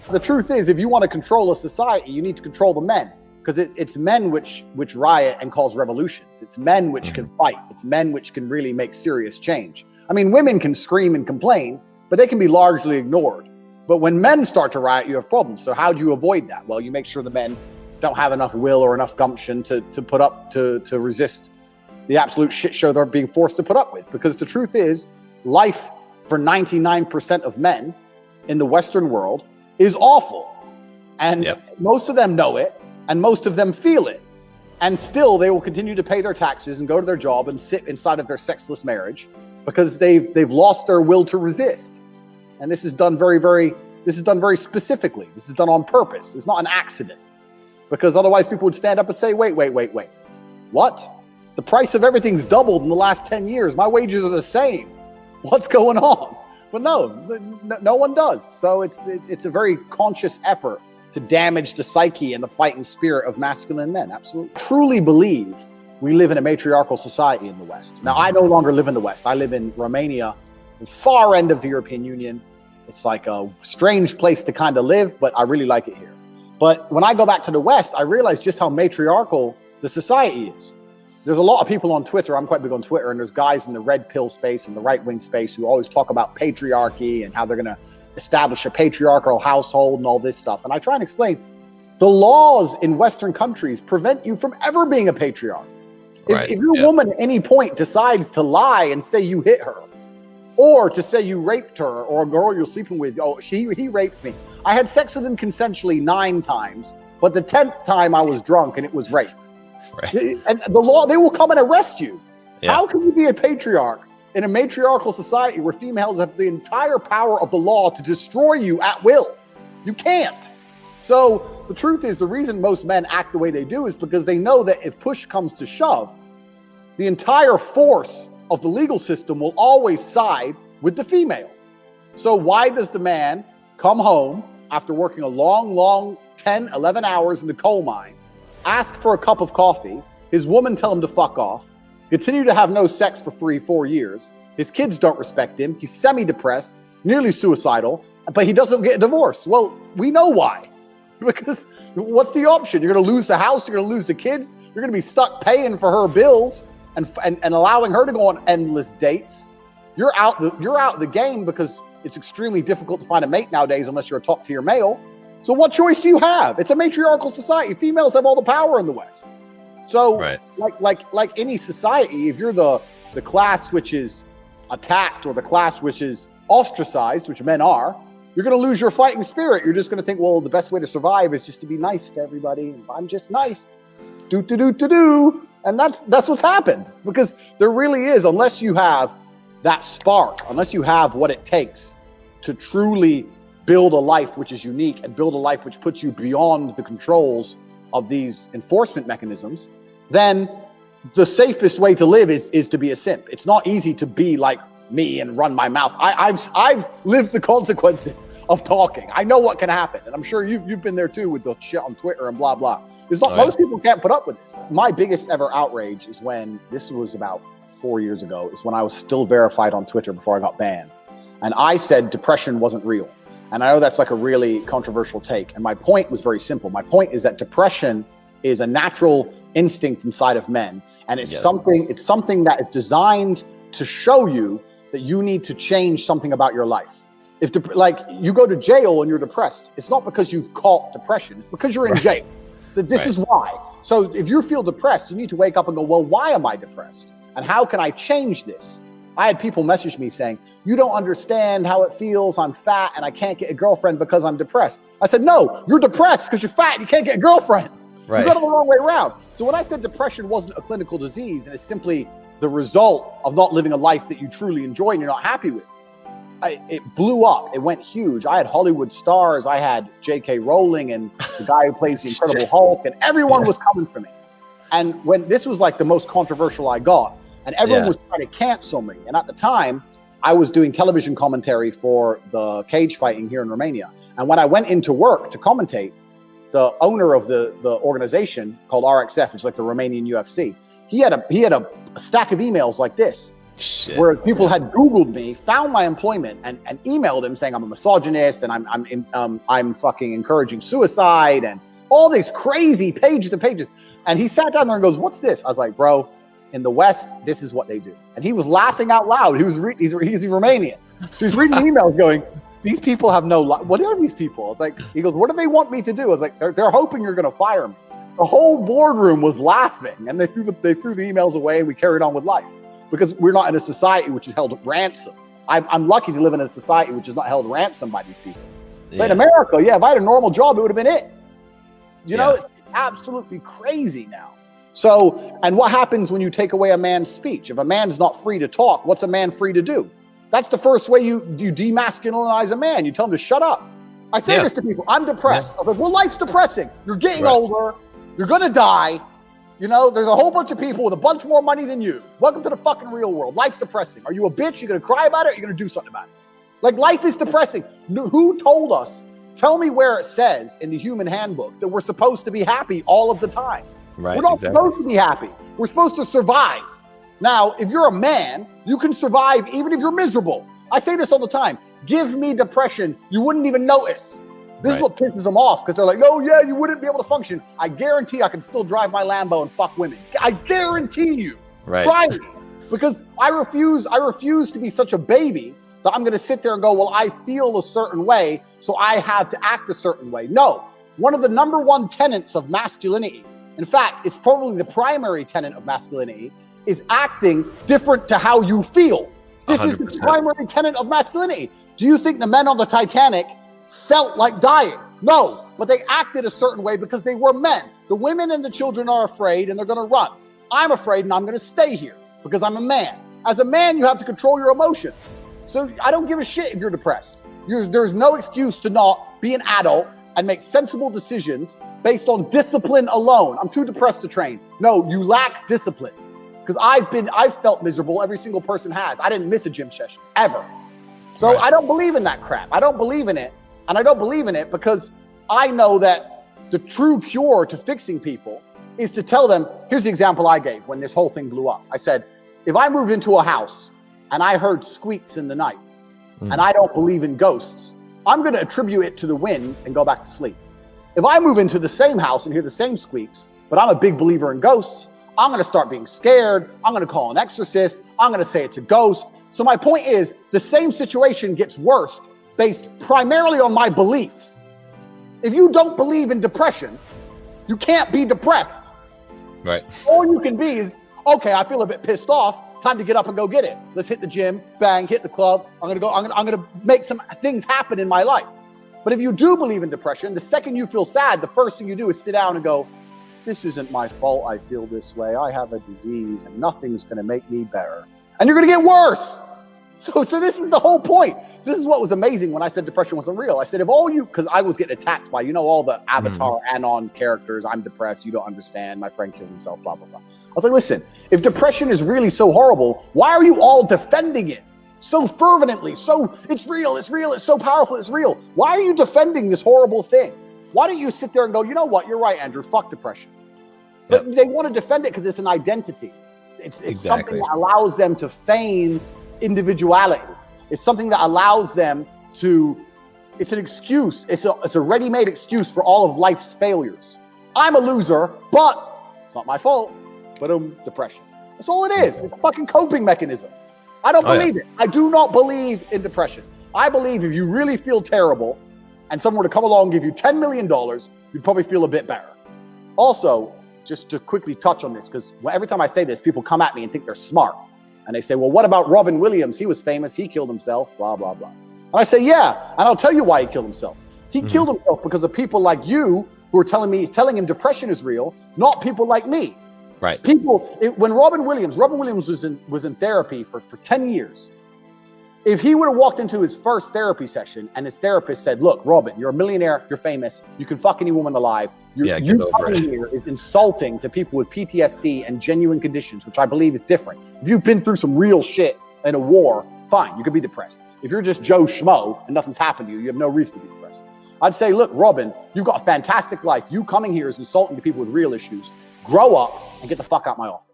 The truth is, if you want to control a society, you need to control the men, because it's men which riot and cause revolutions. It's men which can fight. It's men which can really make serious change. I mean, women can scream and complain, but they can be largely ignored. But when men start to riot, you have problems. So how do you avoid that? Well, you make sure the men don't have enough will or enough gumption to put up to resist the absolute shit show they're being forced to put up with. Because the truth is, life for 99% of men in the Western world is awful. And most of them know it, and most of them feel it. And still they will continue to pay their taxes and go to their job and sit inside of their sexless marriage because they've lost their will to resist. And this is done very specifically. This is done on purpose. It's not an accident. Because otherwise people would stand up and say, wait. What? The price of everything's doubled in the last 10 years. My wages are the same. What's going on? But no one does. So it's a very conscious effort to damage the psyche and the fighting spirit of masculine men. Absolutely. Truly believe we live in a matriarchal society in the West. Now, I no longer live in the West. I live in Romania, the far end of the European Union. It's like a strange place to kind of live, but I really like it here. But when I go back to the West, I realize just how matriarchal the society is. There's a lot of people on Twitter, I'm quite big on Twitter, and there's guys in the red pill space and the right-wing space who always talk about patriarchy and how they're going to establish a patriarchal household and all this stuff. And I try and explain, the laws in Western countries prevent you from ever being a patriarch. If your woman at any point decides to lie and say you hit her, or to say you raped her, or a girl you're sleeping with, he raped me. I had sex with him consensually 9 times, but the 10th time I was drunk and it was rape. Right. And the law, they will come and arrest you. Yeah. How can you be a patriarch in a matriarchal society where females have the entire power of the law to destroy you at will? You can't. So the truth is, the reason most men act the way they do is because they know that if push comes to shove, the entire force of the legal system will always side with the female. So why does the man come home after working a long 10, 11 hours in the coal mine, ask for a cup of coffee, his woman tell him to fuck off, continue to have no sex for 3-4 years, his kids don't respect him, he's semi-depressed, nearly suicidal, but he doesn't get a divorce? Well, we know why. Because what's the option? You're going to lose the house, you're going to lose the kids, you're going to be stuck paying for her bills and allowing her to go on endless dates. You're out the game because it's extremely difficult to find a mate nowadays unless you're a top-tier male. So what choice do you have? It's a matriarchal society. Females have all the power in the West. So like any society, if you're the class which is attacked or the class which is ostracized, which men are, you're going to lose your fighting spirit. You're just going to think, well, the best way to survive is just to be nice to everybody. I'm just nice. Do. And that's what's happened. Because there really is, unless you have that spark, unless you have what it takes to truly build a life which is unique and build a life which puts you beyond the controls of these enforcement mechanisms, then the safest way to live is to be a simp. It's not easy to be like me and run my mouth. I've lived the consequences of talking. I know what can happen. And I'm sure you've been there too with the shit on Twitter and blah, blah. Most people can't put up with this. My biggest ever outrage is when, this was about 4 years ago, is when I was still verified on Twitter before I got banned. And I said depression wasn't real. And I know that's like a really controversial take. And my point was very simple. My point is that depression is a natural instinct inside of men. And it's something that is designed to show you that you need to change something about your life. If you go to jail and you're depressed, it's not because you've caught depression. It's because you're in jail. This is why. So if you feel depressed, you need to wake up and go, well, why am I depressed? And how can I change this? I had people message me saying, you don't understand how it feels. I'm fat and I can't get a girlfriend because I'm depressed. I said, no, you're depressed because you're fat and you can't get a girlfriend. Right. You got it the wrong way around. So when I said depression wasn't a clinical disease and it's simply the result of not living a life that you truly enjoy and you're not happy with, it blew up. It went huge. I had Hollywood stars. I had J.K. Rowling and the guy who plays the Incredible Hulk, and everyone was coming for me. And when this was like the most controversial I got, and everyone was trying to cancel me. And at the time, I was doing television commentary for the cage fighting here in Romania. And when I went into work to commentate, the owner of the organization called RXF, which is like the Romanian UFC, he had a stack of emails like this Shit. Whereas people had Googled me, found my employment, and emailed him saying I'm a misogynist and I'm fucking encouraging suicide and all these crazy pages and pages. And he sat down there and goes, "What's this?" I was like, "Bro, in the West, this is what they do." And he was laughing out loud. He's Romanian. So he's reading emails going, "These people have no life. What are these people?" I was like, he goes, "What do they want me to do?" I was like, they're hoping you're going to fire me. The whole boardroom was laughing, and they threw the emails away, and we carried on with life because we're not in a society which is held ransom. I'm lucky to live in a society which is not held ransom by these people. But in America, if I had a normal job, it would have been it. You know, it's absolutely crazy now. So, and what happens when you take away a man's speech? If a man's not free to talk, what's a man free to do? That's the first way you demasculinize a man. You tell him to shut up. I say this to people. I'm depressed. I was like, well, life's depressing. You're getting older. You're going to die. You know, there's a whole bunch of people with a bunch more money than you. Welcome to the fucking real world. Life's depressing. Are you a bitch? You're going to cry about it? Or you're going to do something about it? Like, life is depressing. Who told us? Tell me where it says in the human handbook that we're supposed to be happy all of the time. Right, we're not supposed to be happy. We're supposed to survive. Now, if you're a man, you can survive even if you're miserable. I say this all the time. Give me depression. You wouldn't even notice. This is what pisses them off because they're like, "Oh, yeah, you wouldn't be able to function." I guarantee I can still drive my Lambo and fuck women. I guarantee you. Right. Try me. Because I refuse to be such a baby that I'm going to sit there and go, "Well, I feel a certain way, so I have to act a certain way." No. One of the number one tenets of masculinity, in fact, it's probably the primary tenet of masculinity, is acting different to how you feel. This 100%. Is the primary tenet of masculinity. Do you think the men on the Titanic felt like dying? No, but they acted a certain way because they were men. The women and the children are afraid and they're going to run. I'm afraid and I'm going to stay here because I'm a man. As a man, you have to control your emotions. So I don't give a shit if you're depressed. There's no excuse to not be an adult and make sensible decisions based on discipline alone. I'm too depressed to train. No, you lack discipline. Because I've felt miserable. Every single person has. I didn't miss a gym session ever. So I don't believe in that crap. I don't believe in it. And I don't believe in it because I know that the true cure to fixing people is to tell them, here's the example I gave when this whole thing blew up. I said, if I moved into a house and I heard squeaks in the night and I don't believe in ghosts, I'm going to attribute it to the wind and go back to sleep. If I move into the same house and hear the same squeaks, but I'm a big believer in ghosts, I'm going to start being scared. I'm going to call an exorcist. I'm going to say it's a ghost. So my point is, the same situation gets worse based primarily on my beliefs. If you don't believe in depression, you can't be depressed. Right. All you can be is, okay, I feel a bit pissed off. Time to get up and go get it. Let's hit the gym, bang, hit the club. I'm going to make some things happen in my life. But if you do believe in depression, the second you feel sad, the first thing you do is sit down and go, this isn't my fault I feel this way. I have a disease and nothing's going to make me better. And you're going to get worse. So this is the whole point. This is what was amazing when I said depression wasn't real. I said, if all you, because I was getting attacked by, all the Avatar Anon characters. I'm depressed. You don't understand. My friend killed himself, blah, blah, blah. I was like, listen, if depression is really so horrible, why are you all defending it so fervently? So it's real. It's real. It's so powerful. It's real. Why are you defending this horrible thing? Why don't you sit there and go, you know what? You're right, Andrew. Fuck depression. But they want to defend it because it's an identity. It's something that allows them to feign individuality. It's something that allows them to, it's an excuse. It's a ready-made excuse for all of life's failures. I'm a loser, but it's not my fault. But depression. That's all it is. It's a fucking coping mechanism. I don't believe it. I do not believe in depression. I believe if you really feel terrible and someone were to come along and give you $10 million, you'd probably feel a bit better. Also, just to quickly touch on this, because every time I say this, people come at me and think they're smart. And they say, well, what about Robin Williams? He was famous. He killed himself, blah, blah, blah. And I say, yeah. And I'll tell you why he killed himself. He killed himself because of people like you who are telling him depression is real, not people like me. Right. When Robin Williams was in therapy for 10 years. If he would have walked into his first therapy session and his therapist said, look, Robin, you're a millionaire, you're famous, you can fuck any woman alive. You coming here is insulting to people with PTSD and genuine conditions, which I believe is different. If you've been through some real shit in a war, fine, you could be depressed. If you're just Joe Schmo and nothing's happened to you, you have no reason to be depressed. I'd say, look, Robin, you've got a fantastic life. You coming here is insulting to people with real issues. Grow up and get the fuck out my office.